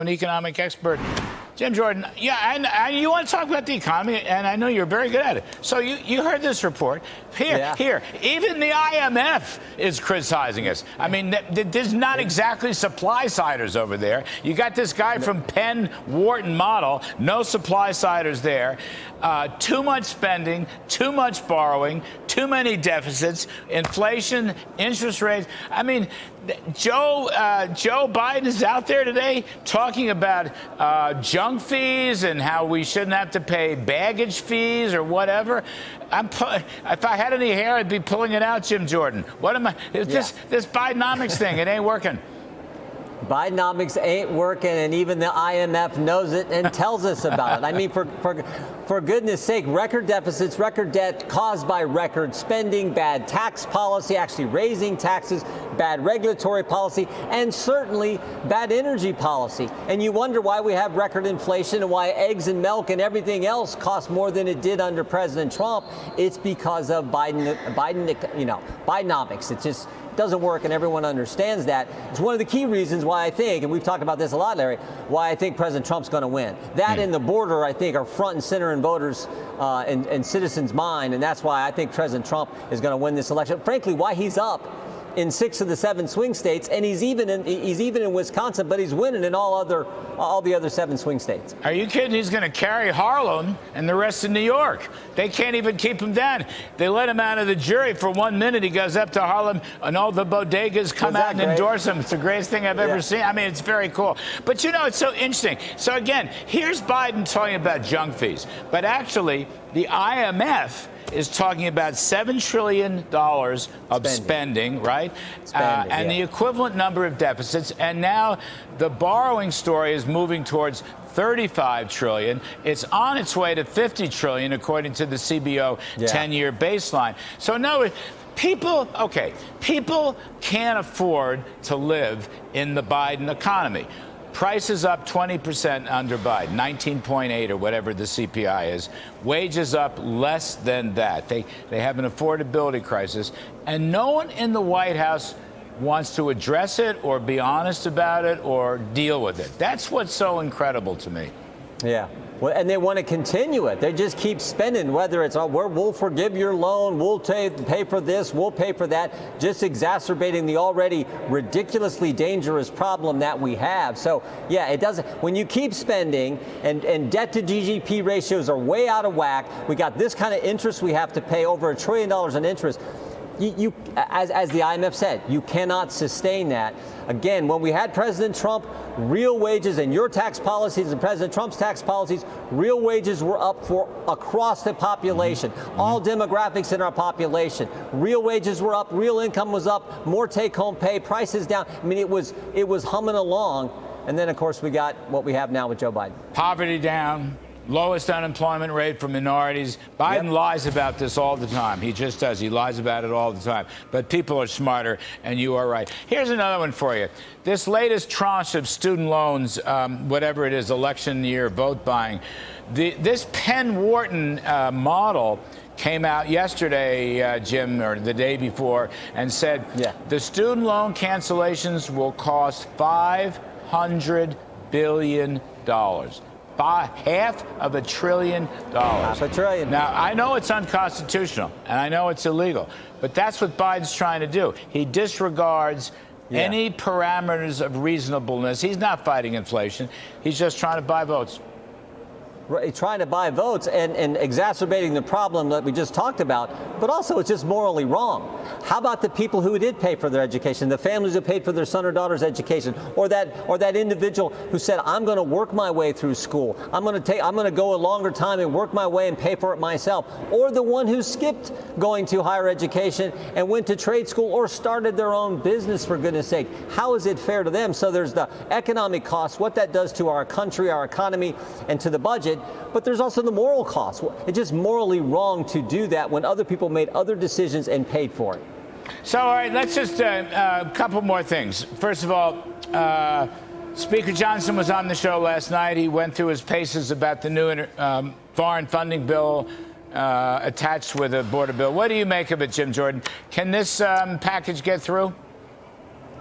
An economic expert. Jim Jordan, yeah, and you want to talk about the economy, and I know you're very good at it. So you heard this report. Here, even the IMF is criticizing us. I mean, there's not exactly supply-siders over there. You got this guy from Penn Wharton model, no supply-siders there. Too much spending, too much borrowing, too many deficits, inflation, interest rates. I mean, Joe Biden is out there today talking about junk fees and how we shouldn't have to pay baggage fees or whatever. If I had any hair, I'd be pulling it out, Jim Jordan. What am I? This Bidenomics thing, it ain't working. Bidenomics ain't working, and even the IMF knows it and tells us about it. I mean, for goodness sake, record deficits, record debt caused by record spending, bad tax policy, actually raising taxes, bad regulatory policy, and certainly bad energy policy. And you wonder why we have record inflation and why eggs and milk and everything else cost more than it did under President Trump. It's because of Bidenomics. It just doesn't work, and everyone understands that. It's one of the key reasons why I think, and we've talked about this a lot, Larry, why I think President Trump's going to win. That and the border, I think, are front and center in voters and citizens' mind, and that's why I think President Trump is going to win this election. Frankly, why he's up in 6 of the 7 swing states, and he's even in Wisconsin, but he's winning in all the other 7 swing states. Are you kidding? He's going to carry Harlem and the rest of New York. They can't even keep him down. They let him out of the jury for 1 minute. He goes up to Harlem, and all the bodegas come out and endorse him. It's the greatest thing I've ever seen. I mean, it's very cool. But you know, it's so interesting. So again, here's Biden talking about junk fees, but actually, the IMF is talking about $7 trillion of spending, right? And the equivalent number of deficits. And now the borrowing story is moving towards $35 trillion. It's on its way to $50 trillion, according to the CBO 10-year baseline. So no, people can't afford to live in the Biden economy. Prices up 20% under Biden, 19.8 or whatever the CPI is. Wages up less than that. They have an affordability crisis, and no one in the White House wants to address it or be honest about it or deal with it. That's what's so incredible to me. Yeah. Well, and they want to continue it. They just keep spending, whether it's, we'll forgive your loan, we'll pay for this, we'll pay for that, just exacerbating the already ridiculously dangerous problem that we have. So, yeah, it doesn't. When you keep spending and debt to GDP ratios are way out of whack, we got this kind of interest we have to pay, over $1 trillion in interest. As the IMF said, you cannot sustain that. Again, when we had President Trump, real wages and your tax policies and President Trump's tax policies, real wages were up for across the population, all demographics in our population. Real wages were up, real income was up, more take-home pay, prices down. I mean, it was humming along. And then, of course, we got what we have now with Joe Biden. Poverty down. Lowest unemployment rate for minorities. Biden lies about this all the time. He just does. He lies about it all the time. But people are smarter, and you are right. Here's another one for you. This latest tranche of student loans, whatever it is, election year vote buying, this Penn Wharton model came out yesterday, Jim, or the day before, and said the student loan cancellations will cost $500 billion. $500 billion. $500 billion. Now, I know it's unconstitutional, and I know it's illegal, but that's what Biden's trying to do. He disregards any parameters of reasonableness. He's not fighting inflation. He's just trying to buy votes. Trying to buy votes and exacerbating the problem that we just talked about, but also it's just morally wrong. How about the people who did pay for their education, the families who paid for their son or daughter's education, or that individual who said, I'm going to work my way through school, I'm going to go a longer time and work my way and pay for it myself, or the one who skipped going to higher education and went to trade school or started their own business, for goodness sake. How is it fair to them? So there's the economic cost, what that does to our country, our economy, and to the budget. But there's also the moral cost. It's just morally wrong to do that when other people made other decisions and paid for it. So, all right, let's just a couple more things. First of all, Speaker Johnson was on the show last night. He went through his paces about the new foreign funding bill attached with a border bill. What do you make of it, Jim Jordan? Can this package get through?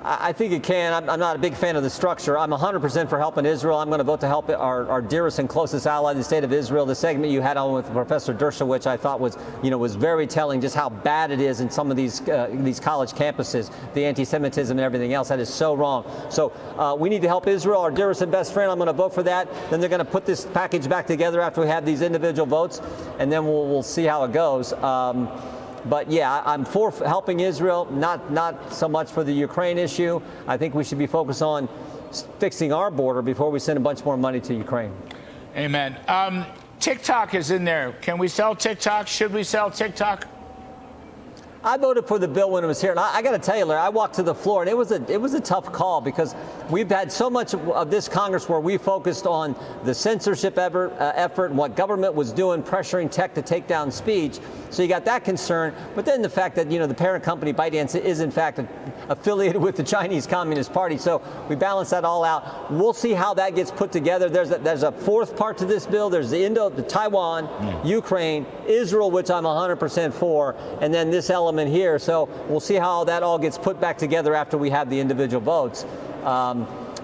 I think it can. I'm not a big fan of the structure. I'm 100% for helping Israel. I'm going to vote to help our dearest and closest ally, the state of Israel. The segment you had on with Professor Dershowitz, I thought was very telling, just how bad it is in some of these college campuses, the anti-Semitism and everything else. That is so wrong. So we need to help Israel, our dearest and best friend. I'm going to vote for that. Then they're going to put this package back together after we have these individual votes, and then we'll see how it goes. But yeah, I'm for helping Israel, not so much for the Ukraine issue. I think we should be focused on fixing our border before we send a bunch more money to Ukraine. Amen. TikTok is in there. Can we sell TikTok? Should we sell TikTok? I voted for the bill when it was here, and I got to tell you, Larry, I walked to the floor, and it was a tough call because we've had so much of this Congress where we focused on the censorship effort and what government was doing, pressuring tech to take down speech. So you got that concern, but then the fact that the parent company ByteDance is in fact affiliated with the Chinese Communist Party. So we balance that all out. We'll see how that gets put together. There's a fourth part to this bill. There's the Taiwan, Ukraine, Israel, which I'm 100% for, and then this element here. So we'll see how that all gets put back together after we have the individual votes.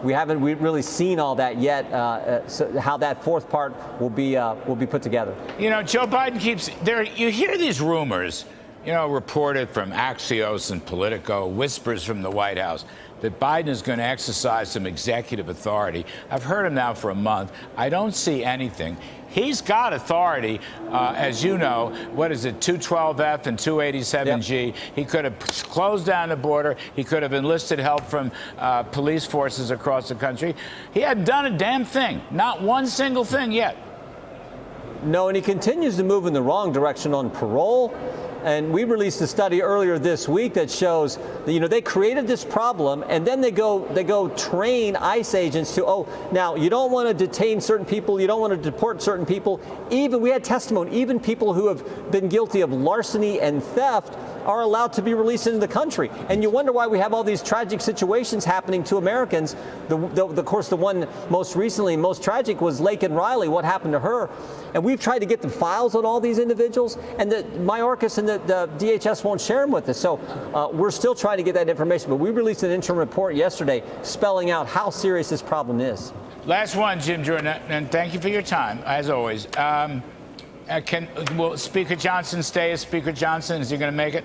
We haven't really seen all that yet, so how that fourth part will be put together. Joe Biden keeps there. You hear these rumors, reported from Axios and Politico, whispers from the White House, that Biden is going to exercise some executive authority. I've heard him now for a month. I don't see anything. He's got authority, as you know. What is it, 212F and 287G? Yep. He could have closed down the border. He could have enlisted help from police forces across the country. He hadn't done a damn thing, not one single thing yet. No, and he continues to move in the wrong direction on parole. And we released a study earlier this week that shows that, they created this problem, and then they go train ICE agents to, now you don't want to detain certain people, you don't want to deport certain people. Even we had testimony, even people who have been guilty of larceny and theft are allowed to be released into the country. And you wonder why we have all these tragic situations happening to Americans. Of course, the one most recently, most tragic was Laken Riley, what happened to her. And we've tried to get the files on all these individuals, and the Mayorkas and the DHS won't share them with us. So we're still trying to get that information. But we released an interim report yesterday spelling out how serious this problem is. Last one, Jim Jordan, and thank you for your time, as always. Will Speaker Johnson stay as Speaker Johnson? Is he going to make it?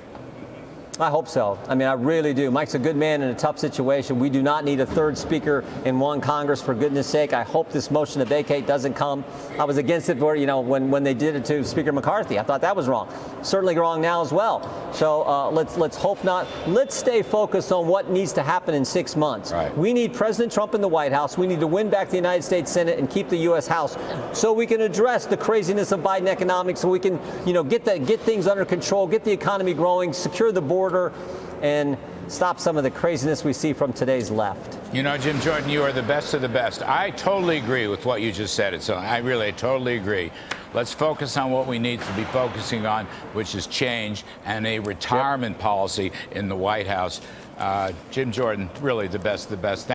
I hope so. I mean, I really do. Mike's a good man in a tough situation. We do not need a third speaker in one Congress, for goodness sake. I hope this motion to vacate doesn't come. I was against it for, when they did it to Speaker McCarthy. I thought that was wrong. Certainly wrong now as well. So let's hope not. Let's stay focused on what needs to happen in 6 months. Right. We need President Trump in the White House. We need to win back the United States Senate and keep the U.S. House so we can address the craziness of Biden economics, so we can, get things under control, get the economy growing, secure the border, and stop some of the craziness we see from today's left. Jim Jordan, you are the best of the best. I totally agree with what you just said. I really totally agree. Let's focus on what we need to be focusing on, which is change and a retirement policy in the White House. Jim Jordan, really the best of the best.